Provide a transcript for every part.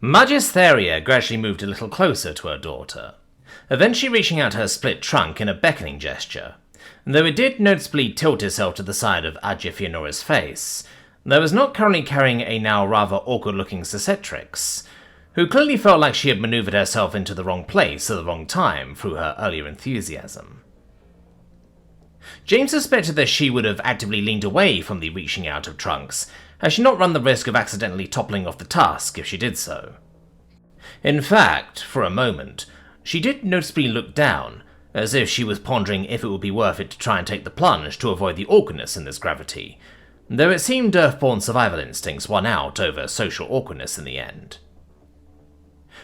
Majistheria gradually moved a little closer to her daughter, eventually reaching out her split trunk in a beckoning gesture, though it did noticeably tilt itself to the side of Ajifionora's face, that was not currently carrying a now rather awkward-looking Cicatrix, who clearly felt like she had manoeuvred herself into the wrong place at the wrong time through her earlier enthusiasm. James suspected that she would have actively leaned away from the reaching out of trunks, had she not run the risk of accidentally toppling off the tusk if she did so. In fact, for a moment, she did noticeably look down, as if she was pondering if it would be worth it to try and take the plunge to avoid the awkwardness in this gravity, though it seemed Earthborn survival instincts won out over social awkwardness in the end.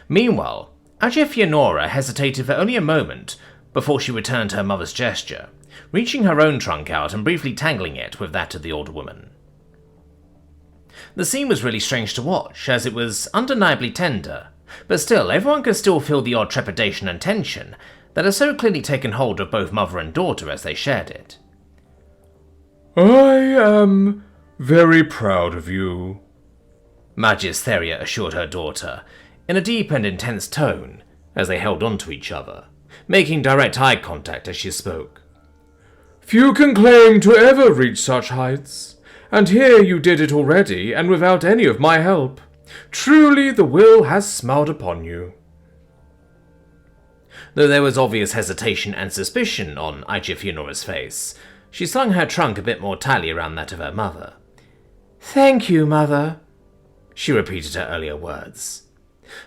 Meanwhile, Ajifionora hesitated for only a moment before she returned her mother's gesture, reaching her own trunk out and briefly tangling it with that of the older woman. The scene was really strange to watch, as it was undeniably tender, but still everyone could still feel the odd trepidation and tension that had so clearly taken hold of both mother and daughter as they shared it. "I am very proud of you," Majistheria assured her daughter, in a deep and intense tone, as they held on to each other, making direct eye contact as she spoke. "Few can claim to ever reach such heights, and here you did it already, and without any of my help. Truly the will has smiled upon you." Though there was obvious hesitation and suspicion on Ajifionora's face, she slung her trunk a bit more tightly around that of her mother. "Thank you, mother," she repeated her earlier words.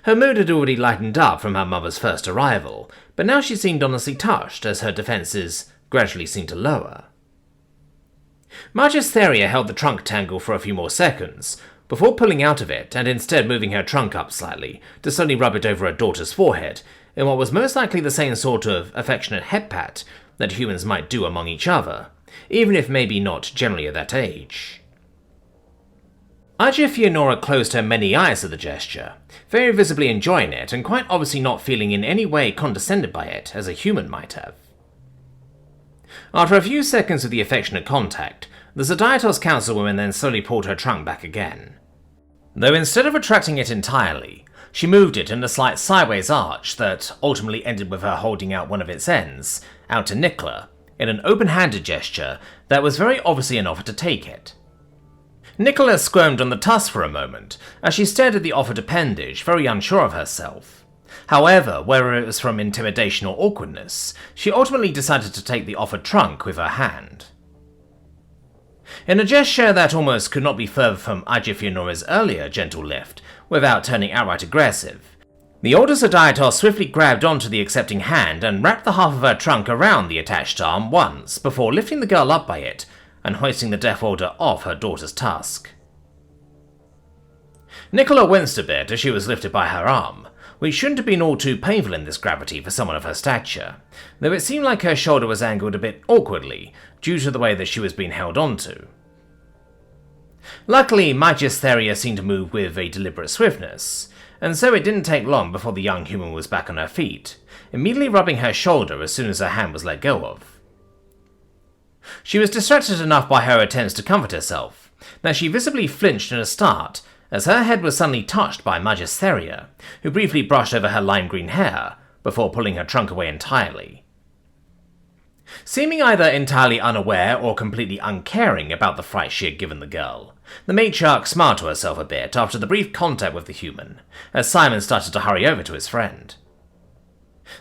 Her mood had already lightened up from her mother's first arrival, but now she seemed honestly touched as her defences gradually seemed to lower. Majistheria held the trunk tangle for a few more seconds, before pulling out of it and instead moving her trunk up slightly to suddenly rub it over her daughter's forehead in what was most likely the same sort of affectionate head pat that humans might do among each other, even if maybe not generally at that age. Ajifionora closed her many eyes at the gesture, very visibly enjoying it and quite obviously not feeling in any way condescended by it as a human might have. After a few seconds of the affectionate contact, the Zodiatos councilwoman then slowly pulled her trunk back again. Though instead of retracting it entirely, she moved it in a slight sideways arch that ultimately ended with her holding out one of its ends, out to Nicola, in an open-handed gesture that was very obviously an offer to take it. Nicola squirmed on the tusk for a moment, as she stared at the offered appendage, very unsure of herself. However, whether it was from intimidation or awkwardness, she ultimately decided to take the offered trunk with her hand. In a gesture that almost could not be further from Ajifionora's earlier gentle lift, without turning outright aggressive, the older Zodiatos swiftly grabbed onto the accepting hand and wrapped the half of her trunk around the attached arm once, before lifting the girl up by it and hoisting the Deathworlder off her daughter's tusk. Nicola winced a bit as she was lifted by her arm, which shouldn't have been all too painful in this gravity for someone of her stature, though it seemed like her shoulder was angled a bit awkwardly due to the way that she was being held onto. Luckily, Majistheria seemed to move with a deliberate swiftness, and so it didn't take long before the young human was back on her feet, immediately rubbing her shoulder as soon as her hand was let go of. She was distracted enough by her attempts to comfort herself that she visibly flinched in a start as her head was suddenly touched by Majistheria, who briefly brushed over her lime green hair before pulling her trunk away entirely. Seeming either entirely unaware or completely uncaring about the fright she had given the girl, the matriarch smiled to herself a bit after the brief contact with the human, as Simon started to hurry over to his friend.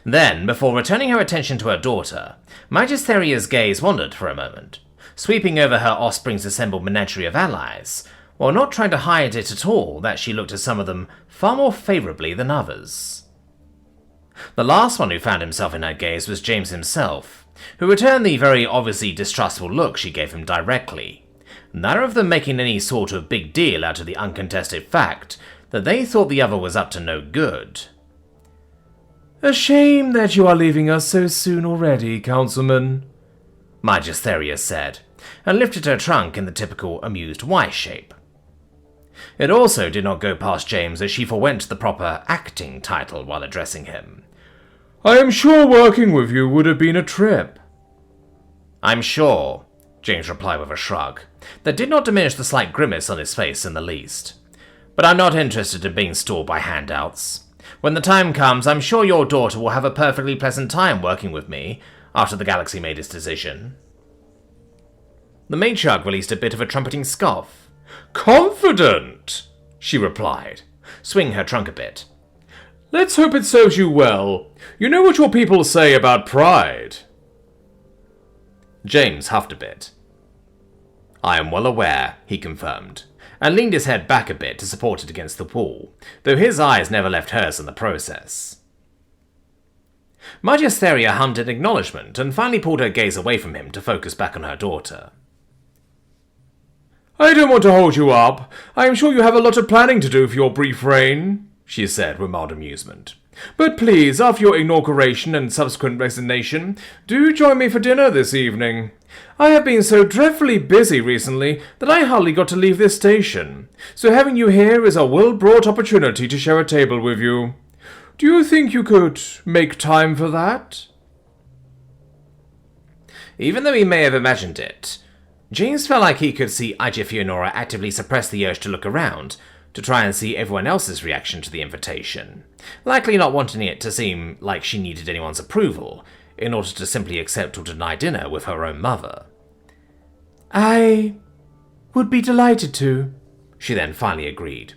Then, before returning her attention to her daughter, Magistheria's gaze wandered for a moment, sweeping over her offspring's assembled menagerie of allies, while not trying to hide it at all that she looked at some of them far more favourably than others. The last one who found himself in her gaze was James himself, who returned the very obviously distrustful look she gave him directly, neither of them making any sort of big deal out of the uncontested fact that they thought the other was up to no good. "A shame that you are leaving us so soon already, Councilman," Majistheria said, and lifted her trunk in the typical amused Y shape. It also did not go past James as she forwent the proper acting title while addressing him. "I am sure working with you would have been a trip." "I'm sure," James replied with a shrug, that did not diminish the slight grimace on his face in the least. But I'm not interested in being stalled by handouts. When the time comes, I'm sure your daughter will have a perfectly pleasant time working with me after the galaxy made its decision." The matriarch released a bit of a trumpeting scoff. "Confident," she replied, swinging her trunk a bit. "Let's hope it serves you well. You know what your people say about pride." James huffed a bit. "I am well aware," he confirmed, and leaned his head back a bit to support it against the wall, though his eyes never left hers in the process. Majistheria hummed in acknowledgement and finally pulled her gaze away from him to focus back on her daughter. "I don't want to hold you up. I am sure you have a lot of planning to do for your brief reign," she said with mild amusement. "But please, after your inauguration and subsequent resignation, do join me for dinner this evening. I have been so dreadfully busy recently that I hardly got to leave this station, so having you here is a well-brought opportunity to share a table with you. Do you think you could make time for that?" Even though he may have imagined it, James felt like he could see Ajifionora actively suppress the urge to look around to try and see everyone else's reaction to the invitation, likely not wanting it to seem like she needed anyone's approval in order to simply accept or deny dinner with her own mother. "I would be delighted to," she then finally agreed,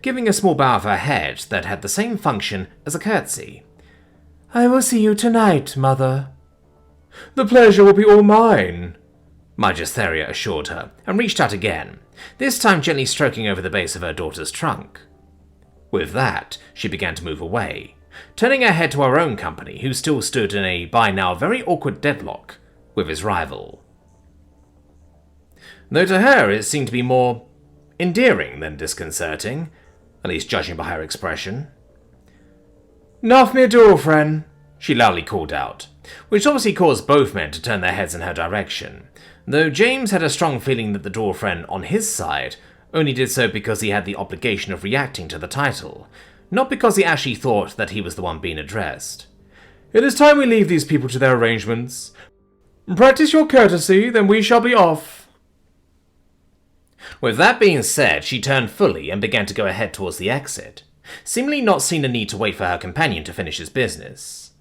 giving a small bow of her head that had the same function as a curtsy. "I will see you tonight, Mother." "The pleasure will be all mine," Majistheria assured her, and reached out again, this time gently stroking over the base of her daughter's trunk. With that, she began to move away, turning her head to her own company, who still stood in a by now very awkward deadlock with his rival. Though to her it seemed to be more endearing than disconcerting, at least judging by her expression. "Nuff me door, friend," she loudly called out, which obviously caused both men to turn their heads in her direction, though James had a strong feeling that the dwarf friend on his side only did so because he had the obligation of reacting to the title, not because he actually thought that he was the one being addressed. "It is time we leave these people to their arrangements. Practice your courtesy, then we shall be off." With that being said, she turned fully and began to go ahead towards the exit, seemingly not seeing a need to wait for her companion to finish his business.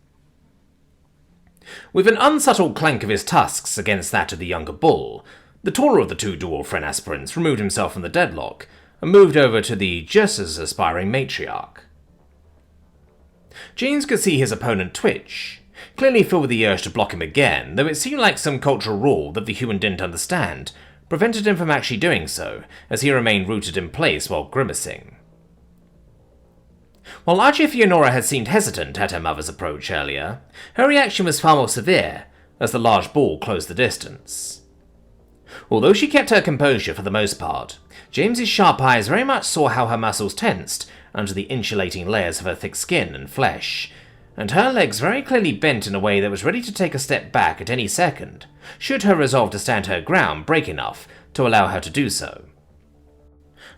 With an unsubtle clank of his tusks against that of the younger bull, the taller of the two dwarf friend aspirants removed himself from the deadlock and moved over to the just as aspiring matriarch. James could see his opponent twitch, clearly filled with the urge to block him again, though it seemed like some cultural rule that the human didn't understand prevented him from actually doing so, as he remained rooted in place while grimacing. While Ajifionora had seemed hesitant at her mother's approach earlier, her reaction was far more severe as the large bull closed the distance. Although she kept her composure for the most part, James's sharp eyes very much saw how her muscles tensed under the insulating layers of her thick skin and flesh, and her legs very clearly bent in a way that was ready to take a step back at any second, should her resolve to stand her ground break enough to allow her to do so.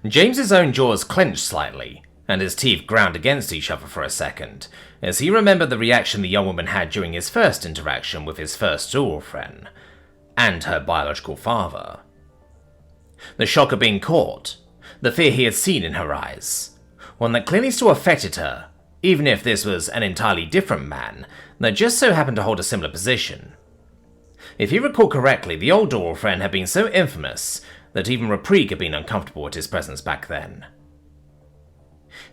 James's own jaws clenched slightly, and his teeth ground against each other for a second, as he remembered the reaction the young woman had during his first interaction with his first dwarf friend, and her biological father. The shock of being caught, the fear he had seen in her eyes, one that clearly still affected her, even if this was an entirely different man that just so happened to hold a similar position. If you recall correctly, the old dwarf friend had been so infamous that even Reprig had been uncomfortable at his presence back then.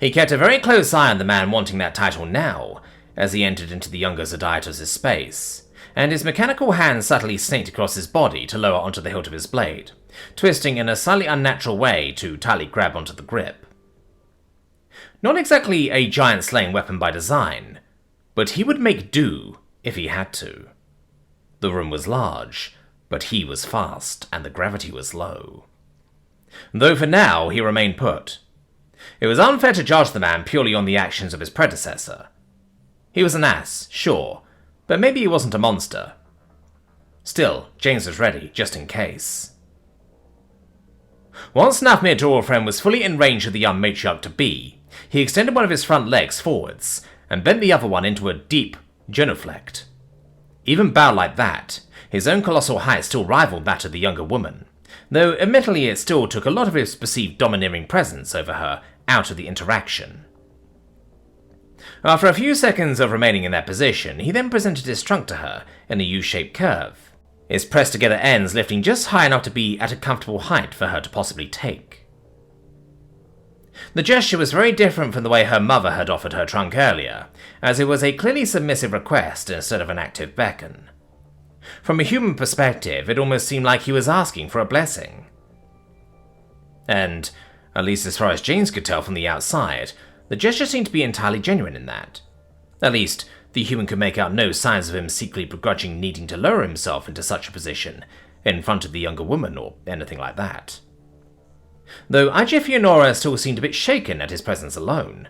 He kept a very close eye on the man wanting that title now, as he entered into the younger Zodiatos' space, and his mechanical hand subtly snaked across his body to lower onto the hilt of his blade, twisting in a slightly unnatural way to tightly grab onto the grip. Not exactly a giant slaying weapon by design, but he would make do if he had to. The room was large, but he was fast, and the gravity was low. Though for now he remained put. It was unfair to judge the man purely on the actions of his predecessor. He was an ass, sure, but maybe he wasn't a monster. Still, James was ready, just in case. Once Nafmir Dwarfriend was fully in range of the young matriarch-to-be, he extended one of his front legs forwards, and bent the other one into a deep genuflect. Even bowed like that, his own colossal height still rivaled that of the younger woman, though admittedly it still took a lot of his perceived domineering presence over her out of the interaction. After a few seconds of remaining in that position, he then presented his trunk to her in a U-shaped curve, his pressed together ends lifting just high enough to be at a comfortable height for her to possibly take. The gesture was very different from the way her mother had offered her trunk earlier, as it was a clearly submissive request instead of an active beckon. From a human perspective, it almost seemed like he was asking for a blessing. And, at least as far as James could tell from the outside, the gesture seemed to be entirely genuine in that. At least, the human could make out no signs of him secretly begrudging needing to lower himself into such a position in front of the younger woman or anything like that. Though Ajifionora still seemed a bit shaken at his presence alone,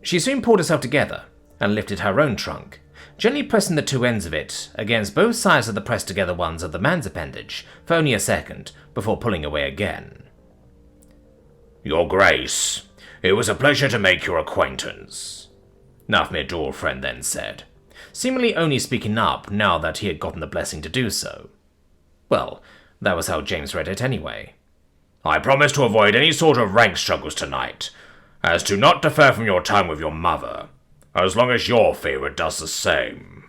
she soon pulled herself together and lifted her own trunk, gently pressing the two ends of it against both sides of the pressed together ones of the man's appendage for only a second before pulling away again. "Your Grace, it was a pleasure to make your acquaintance," Nafmir's dual friend then said, seemingly only speaking up now that he had gotten the blessing to do so. Well, that was how James read it anyway. "I promise to avoid any sort of rank struggles tonight, as to not defer from your time with your mother, as long as your favourite does the same."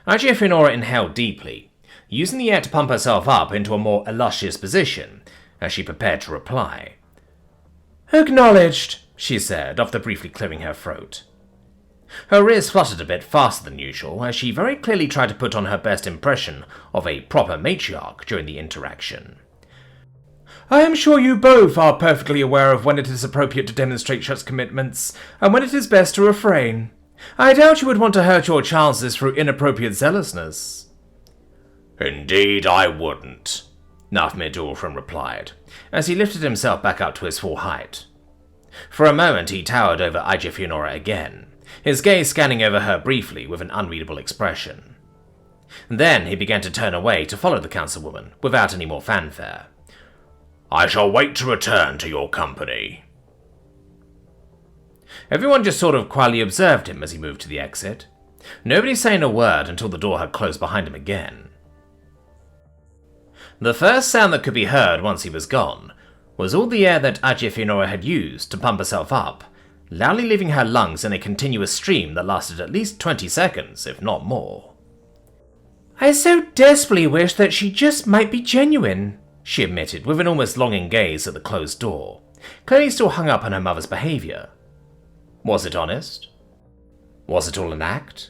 Ajifionora inhaled deeply, using the air to pump herself up into a more illustrious position as she prepared to reply. "Acknowledged," she said, after briefly clearing her throat. Her ears fluttered a bit faster than usual, as she very clearly tried to put on her best impression of a proper matriarch during the interaction. "I am sure you both are perfectly aware of when it is appropriate to demonstrate such commitments, and when it is best to refrain. I doubt you would want to hurt your chances through inappropriate zealousness." "Indeed I wouldn't," Nafmir's dual friend replied, as he lifted himself back up to his full height. For a moment he towered over Ajifionora again, his gaze scanning over her briefly with an unreadable expression. Then he began to turn away to follow the councilwoman without any more fanfare. "I shall wait to return to your company." Everyone just sort of quietly observed him as he moved to the exit, nobody saying a word until the door had closed behind him again. The first sound that could be heard once he was gone was all the air that Ajifionora had used to pump herself up, loudly leaving her lungs in a continuous stream that lasted at least 20 seconds, if not more. "I so desperately wish that she just might be genuine," she admitted with an almost longing gaze at the closed door, clearly still hung up on her mother's behaviour. Was it honest? Was it all an act?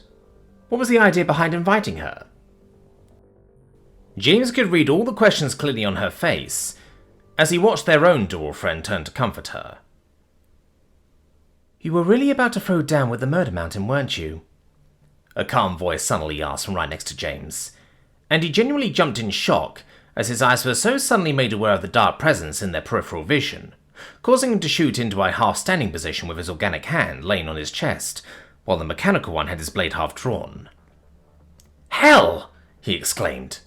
What was the idea behind inviting her? James could read all the questions clearly on her face as he watched their own dual friend turn to comfort her. "You were really about to throw down with the murder mountain, weren't you?" a calm voice suddenly asked from right next to James, and he genuinely jumped in shock as his eyes were so suddenly made aware of the dark presence in their peripheral vision, causing him to shoot into a half-standing position with his organic hand laying on his chest, while the mechanical one had his blade half drawn. "Hell!" he exclaimed,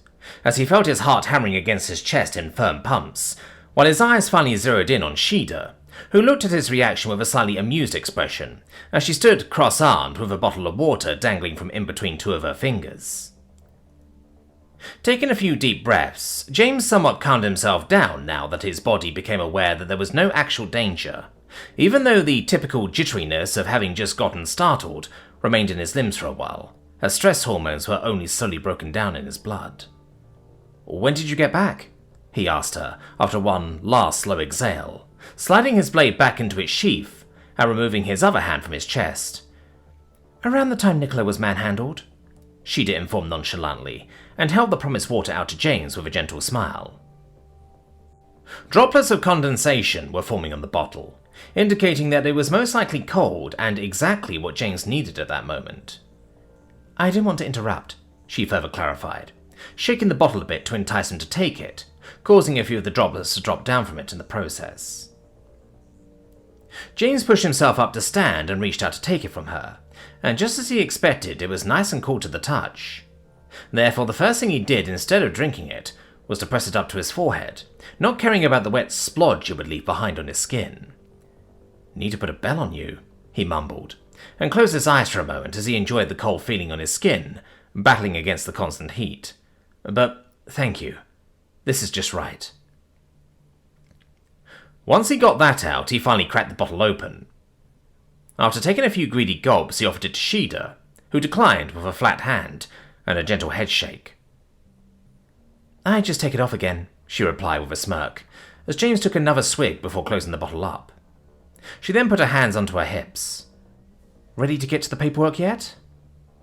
as he felt his heart hammering against his chest in firm pumps, while his eyes finally zeroed in on Shea, who looked at his reaction with a slightly amused expression, as she stood cross-armed with a bottle of water dangling from in between two of her fingers. Taking a few deep breaths, James somewhat calmed himself down now that his body became aware that there was no actual danger, even though the typical jitteriness of having just gotten startled remained in his limbs for a while, as stress hormones were only slowly broken down in his blood. "When did you get back?" he asked her, after one last slow exhale, sliding his blade back into its sheath and removing his other hand from his chest. "Around the time Nicola was manhandled," Shea informed nonchalantly, and held the promised water out to James with a gentle smile. Droplets of condensation were forming on the bottle, indicating that it was most likely cold and exactly what James needed at that moment. "I didn't want to interrupt," she further clarified, shaking the bottle a bit to entice him to take it, causing a few of the droplets to drop down from it in the process. James pushed himself up to stand and reached out to take it from her, and just as he expected, it was nice and cool to the touch. Therefore, the first thing he did instead of drinking it was to press it up to his forehead, not caring about the wet splodge it would leave behind on his skin. "Need to put a bell on you," he mumbled, and closed his eyes for a moment as he enjoyed the cold feeling on his skin, battling against the constant heat. "But thank you. This is just right." Once he got that out, he finally cracked the bottle open. After taking a few greedy gulps, he offered it to Shea, who declined with a flat hand and a gentle head shake. "I just take it off again," she replied with a smirk, as James took another swig before closing the bottle up. She then put her hands onto her hips. "Ready to get to the paperwork yet?"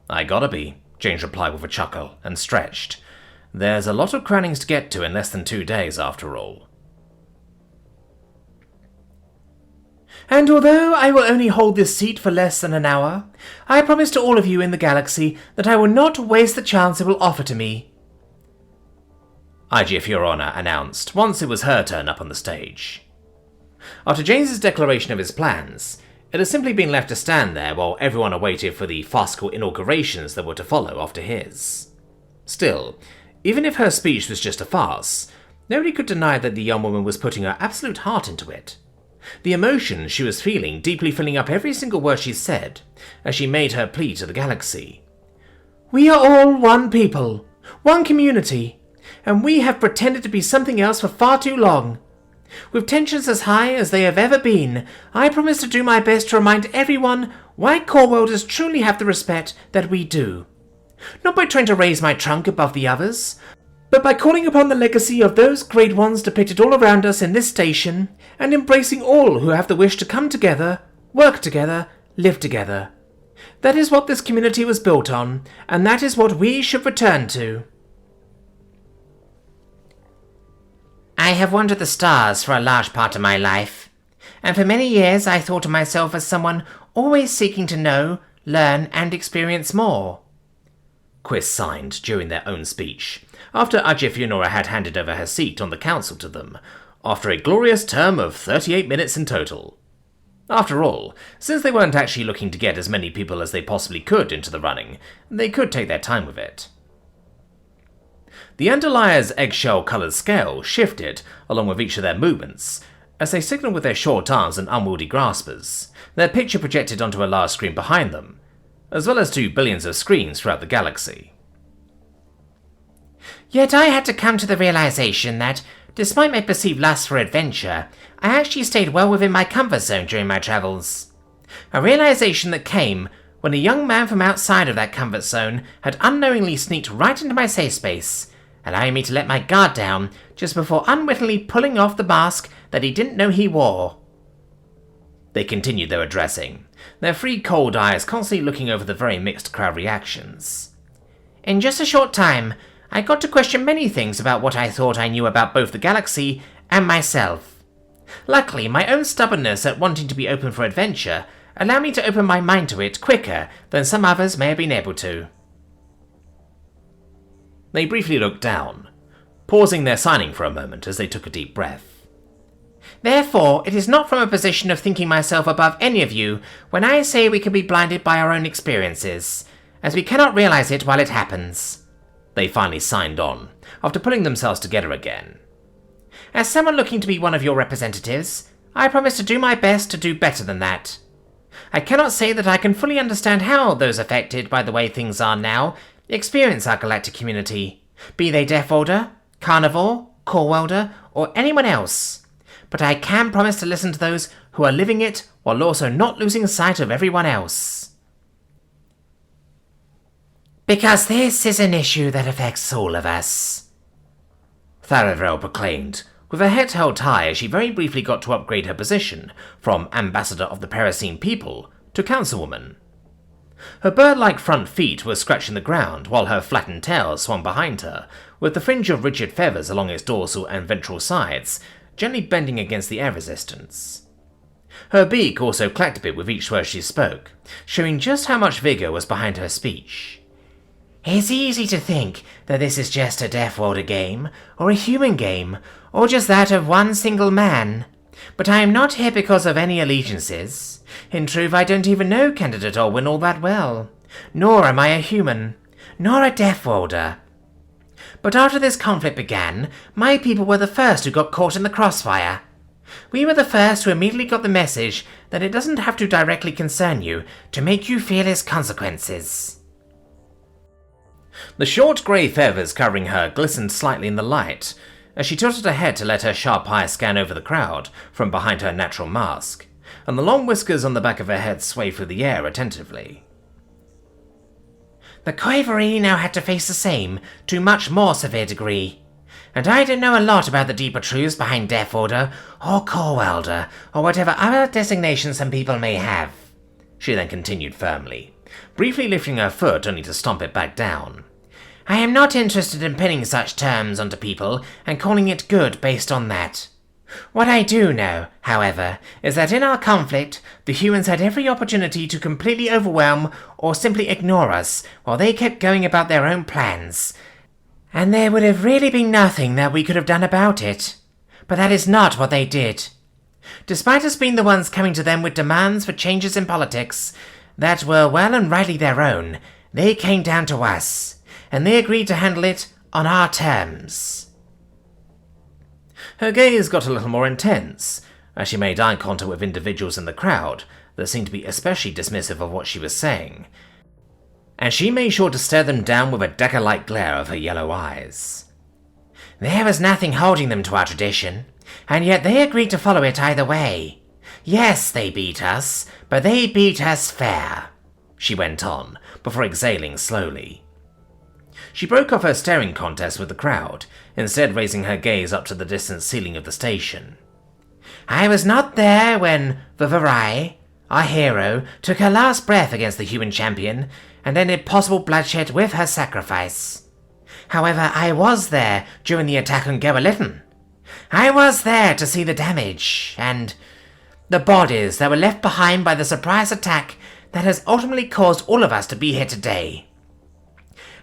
"I gotta be," James replied with a chuckle, and stretched. "There's a lot of crownings to get to in less than 2 days, after all." "And although I will only hold this seat for less than an hour, I promise to all of you in the galaxy that I will not waste the chance it will offer to me," Ajifionora announced once it was her turn up on the stage. After James's declaration of his plans, it had simply been left to stand there while everyone awaited for the farcical inaugurations that were to follow after his. Still, even if her speech was just a farce, nobody could deny that the young woman was putting her absolute heart into it. The emotion she was feeling deeply filling up every single word she said, as she made her plea to the galaxy. "We are all one people, one community, and we have pretended to be something else for far too long. With tensions as high as they have ever been, I promise to do my best to remind everyone why core worlders truly have the respect that we do. Not by trying to raise my trunk above the others, but by calling upon the legacy of those great ones depicted all around us in this station, and embracing all who have the wish to come together, work together, live together. That is what this community was built on, and that is what we should return to." "I have wandered the stars for a large part of my life, and for many years I thought of myself as someone always seeking to know, learn, and experience more," Quiis signed during their own speech, after Ajifionora had handed over her seat on the council to them, after a glorious term of 38 minutes in total. After all, since they weren't actually looking to get as many people as they possibly could into the running, they could take their time with it. The Underlier's eggshell-coloured scale shifted along with each of their movements, as they signalled with their short arms and unwieldy graspers, their picture projected onto a large screen behind them, as well as to billions of screens throughout the galaxy. "Yet I had to come to the realization that, despite my perceived lust for adventure, I actually stayed well within my comfort zone during my travels. A realization that came when a young man from outside of that comfort zone had unknowingly sneaked right into my safe space, allowing me to let my guard down just before unwittingly pulling off the mask that he didn't know he wore." They continued their addressing, their free cold eyes constantly looking over the very mixed crowd reactions. "In just a short time, I got to question many things about what I thought I knew about both the galaxy and myself. Luckily, my own stubbornness at wanting to be open for adventure allowed me to open my mind to it quicker than some others may have been able to." They briefly looked down, pausing their signing for a moment as they took a deep breath. "Therefore, it is not from a position of thinking myself above any of you when I say we can be blinded by our own experiences, as we cannot realize it while it happens." They finally signed on, after pulling themselves together again. "As someone looking to be one of your representatives, I promise to do my best to do better than that. I cannot say that I can fully understand how those affected by the way things are now experience our galactic community, be they Deathworlder, Carnivore, Core Welder, or anyone else. But I can promise to listen to those who are living it while also not losing sight of everyone else. Because this is an issue that affects all of us," Farrell proclaimed, with her head held high as she very briefly got to upgrade her position from Ambassador of the Parasine People to Councilwoman. Her bird-like front feet were scratching the ground while her flattened tail swung behind her, with the fringe of rigid feathers along its dorsal and ventral sides gently bending against the air resistance. Her beak also clacked a bit with each word she spoke, showing just how much vigour was behind her speech. "It's easy to think that this is just a Deathworlder game, or a human game, or just that of one single man. But I am not here because of any allegiances. In truth, I don't even know Candidate Olwyn all that well. Nor am I a human, nor a Deathworlder. But after this conflict began, my people were the first who got caught in the crossfire. We were the first who immediately got the message that it doesn't have to directly concern you to make you feel its consequences." The short grey feathers covering her glistened slightly in the light, as she tilted her head to let her sharp eye scan over the crowd from behind her natural mask, and the long whiskers on the back of her head sway through the air attentively. The Quiis now had to face the same, to much more severe degree. And I don't know a lot about the deeper truths behind Deathworlder, or Core-Welder, or whatever other designation some people may have, she then continued firmly, briefly lifting her foot only to stomp it back down. I am not interested in pinning such terms onto people and calling it good based on that. What I do know, however, is that in our conflict, the humans had every opportunity to completely overwhelm or simply ignore us while they kept going about their own plans. And there would have really been nothing that we could have done about it. But that is not what they did. Despite us being the ones coming to them with demands for changes in politics that were well and rightly their own, they came down to us, and they agreed to handle it on our terms. Her gaze got a little more intense, as she made eye contact with individuals in the crowd that seemed to be especially dismissive of what she was saying, and she made sure to stare them down with a dagger-like glare of her yellow eyes. There was nothing holding them to our tradition, and yet they agreed to follow it either way. Yes, they beat us, but they beat us fair, she went on, before exhaling slowly. She broke off her staring contest with the crowd, instead raising her gaze up to the distant ceiling of the station. I was not there when Rivalry, our hero, took her last breath against the human champion, and ended possible bloodshed with her sacrifice. However, I was there during the attack on Geralithan. I was there to see the damage, and the bodies that were left behind by the surprise attack that has ultimately caused all of us to be here today.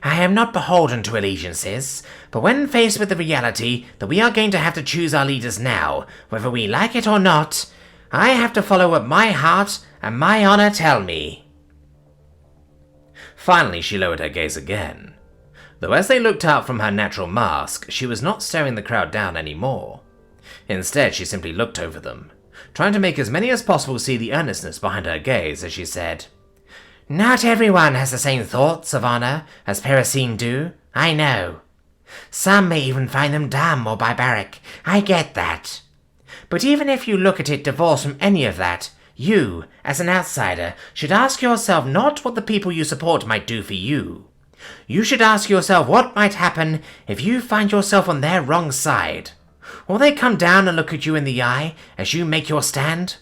I am not beholden to allegiances, but when faced with the reality that we are going to have to choose our leaders now, whether we like it or not, I have to follow what my heart and my honor tell me. Finally, she lowered her gaze again, though as they looked out from her natural mask, she was not staring the crowd down anymore. Instead, she simply looked over them, trying to make as many as possible see the earnestness behind her gaze as she said, Not everyone has the same thoughts of honor as Parasine do, I know. Some may even find them dumb or barbaric, I get that. But even if you look at it divorced from any of that, you, as an outsider, should ask yourself not what the people you support might do for you. You should ask yourself what might happen if you find yourself on their wrong side. Will they come down and look at you in the eye as you make your stand?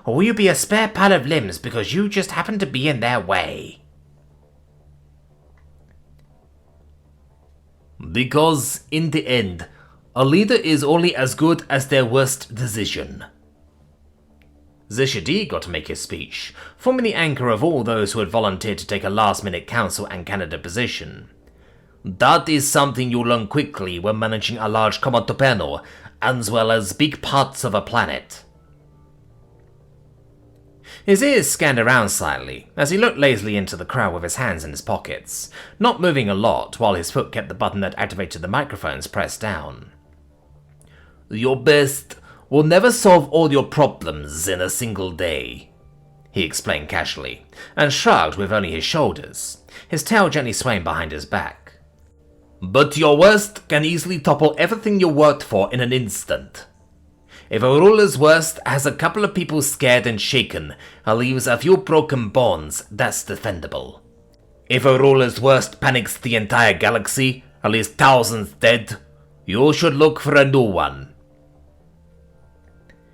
Or will you be a spare pile of limbs because you just happen to be in their way? Because, in the end, a leader is only as good as their worst decision. Zashad got to make his speech, forming the anchor of all those who had volunteered to take a last-minute council and Canada position. That is something you learn quickly when managing a large command panel, as well as big parts of a planet. His ears scanned around slightly, as he looked lazily into the crowd with his hands in his pockets, not moving a lot while his foot kept the button that activated the microphones pressed down. Your best will never solve all your problems in a single day, he explained casually, and shrugged with only his shoulders, his tail gently swaying behind his back. But your worst can easily topple everything you worked for in an instant. If a ruler's worst has a couple of people scared and shaken and leaves a few broken bones, that's defendable. If a ruler's worst panics the entire galaxy and leaves thousands dead, you should look for a new one.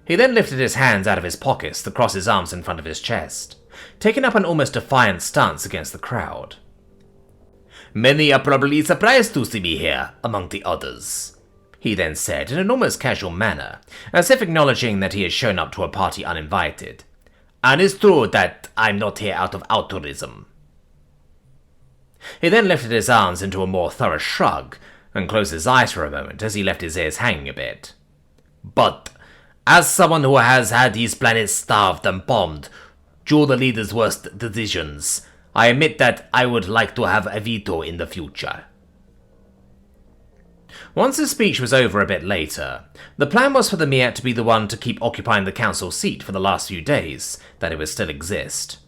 He then lifted his hands out of his pockets to cross his arms in front of his chest, taking up an almost defiant stance against the crowd. Many are probably surprised to see me here, among the others, he then said in an almost casual manner, as if acknowledging that he had shown up to a party uninvited. And it's true that I'm not here out of altruism. He then lifted his arms into a more thorough shrug, and closed his eyes for a moment as he left his ears hanging a bit. But as someone who has had these planets starved and bombed due the leader's worst decisions, I admit that I would like to have a veto in the future. Once his speech was over a bit later, the plan was for the Miat to be the one to keep occupying the council seat for the last few days, that it would still exist.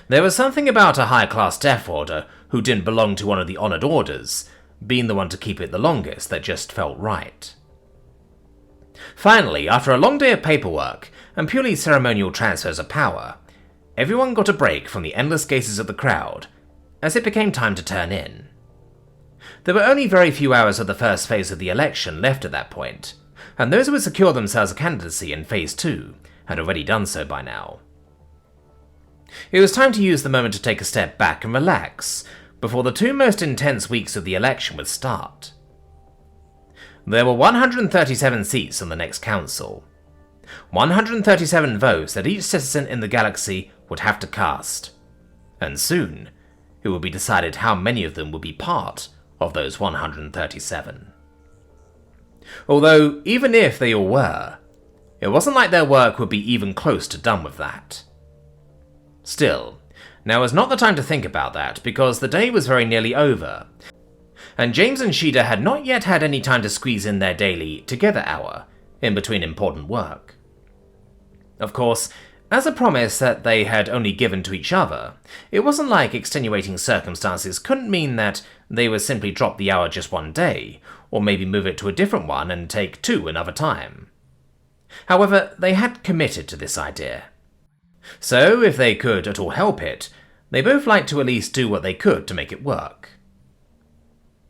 There was something about a high-class Deathworlder who didn't belong to one of the honoured orders, being the one to keep it the longest that just felt right. Finally, after a long day of paperwork and purely ceremonial transfers of power, everyone got a break from the endless gazes of the crowd as it became time to turn in. There were only very few hours of the first phase of the election left at that point, and those who had secured themselves a candidacy in Phase 2 had already done so by now. It was time to use the moment to take a step back and relax before the two most intense weeks of the election would start. There were 137 seats on the next council. 137 votes that each citizen in the galaxy would have to cast. And soon, it would be decided how many of them would be part of those 137. Although, even if they all were, it wasn't like their work would be even close to done with that. Still, now was not the time to think about that because the day was very nearly over, and James and Shea had not yet had any time to squeeze in their daily together hour in between important work. Of course, as a promise that they had only given to each other, it wasn't like extenuating circumstances couldn't mean that they would simply drop the hour just one day, or maybe move it to a different one and take 2 another time. However, they had committed to this idea. So, if they could at all help it, they both liked to at least do what they could to make it work.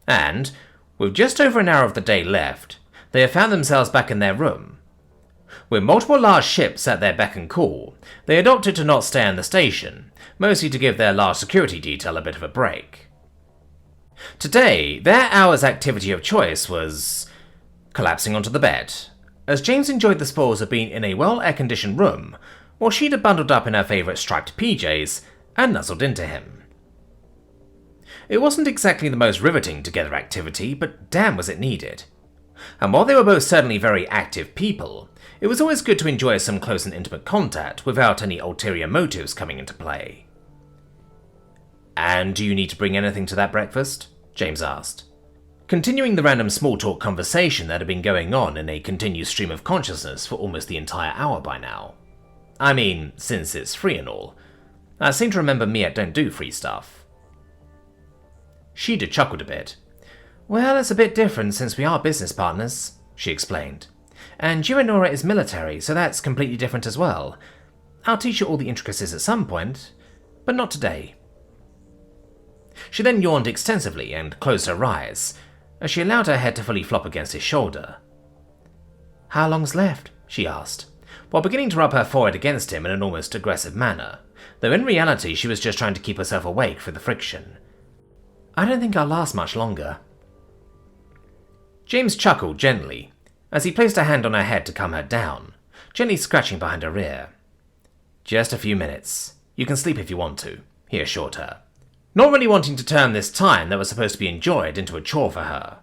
And, with just over an hour of the day left, they had found themselves back in their room. With multiple large ships at their beck and call, they had opted to not stay on the station, mostly to give their large security detail a bit of a break. Today, their hour's activity of choice was collapsing onto the bed, as James enjoyed the spoils of being in a well-air-conditioned room, while Shea bundled up in her favourite striped PJs and nuzzled into him. It wasn't exactly the most riveting together activity, but damn was it needed. And while they were both certainly very active people, it was always good to enjoy some close and intimate contact without any ulterior motives coming into play. "And do you need to bring anything to that breakfast?" James asked, continuing the random small talk conversation that had been going on in a continuous stream of consciousness for almost the entire hour by now. I mean, since it's free and all. I seem to remember Miet don't do free stuff. Shea chuckled a bit. "Well, it's a bit different since we are business partners," she explained. "And Ajifionora is military, so that's completely different as well. I'll teach you all the intricacies at some point, but not today." She then yawned extensively and closed her eyes, as she allowed her head to fully flop against his shoulder. "How long's left?" she asked, while beginning to rub her forehead against him in an almost aggressive manner, though in reality she was just trying to keep herself awake through the friction. "I don't think I'll last much longer." James chuckled gently, as he placed a hand on her head to calm her down, gently scratching behind her ear. "Just a few minutes. You can sleep if you want to," he assured her, not really wanting to turn this time that was supposed to be enjoyed into a chore for her.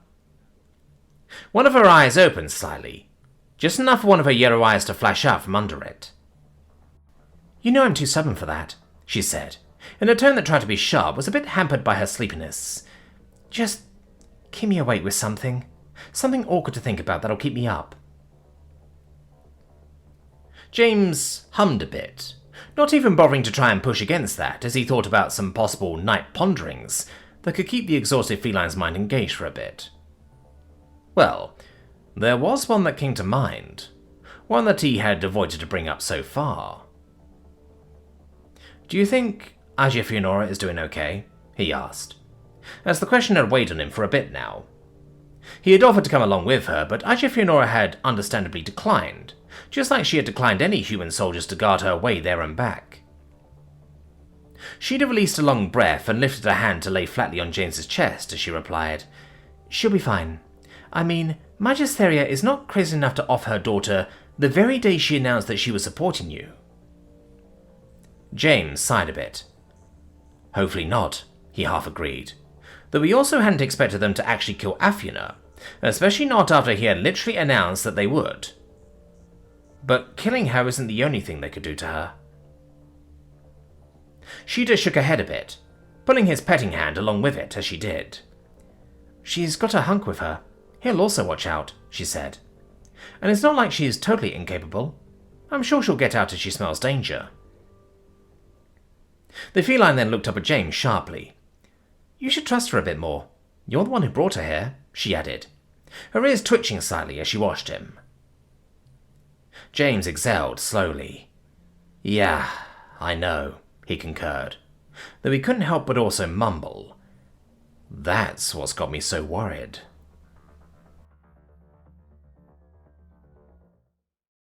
One of her eyes opened slightly, just enough for one of her yellow eyes to flash out from under it. "You know I'm too stubborn for that," she said, in a tone that tried to be sharp, was a bit hampered by her sleepiness. "Just keep me awake with something. Something awkward to think about that'll keep me up." James hummed a bit, not even bothering to try and push against that as he thought about some possible night ponderings that could keep the exhausted feline's mind engaged for a bit. Well, there was one that came to mind, one that he had avoided to bring up so far. "Do you think Ajifionora is doing okay?" he asked, as the question had weighed on him for a bit now. He had offered to come along with her, but Ajifionora had understandably declined, just like she had declined any human soldiers to guard her way there and back. She'd released a long breath and lifted her hand to lay flatly on James's chest as she replied, "She'll be fine. I mean, Majistheria is not crazy enough to off her daughter the very day she announced that she was supporting you." James sighed a bit. "Hopefully not," he half agreed, though he also hadn't expected them to actually kill Afiona, especially not after he had literally announced that they would. But killing her isn't the only thing they could do to her. Shea shook her head a bit, pulling his petting hand along with it as she did. "She's got a hunk with her. He'll also watch out," she said. "And it's not like she's totally incapable. I'm sure she'll get out if she smells danger." The feline then looked up at James sharply. "You should trust her a bit more," You're the one who brought her here, she added, her ears twitching slightly as she watched him. James exhaled slowly. Yeah, I know, he concurred, though he couldn't help but also mumble. That's what's got me so worried.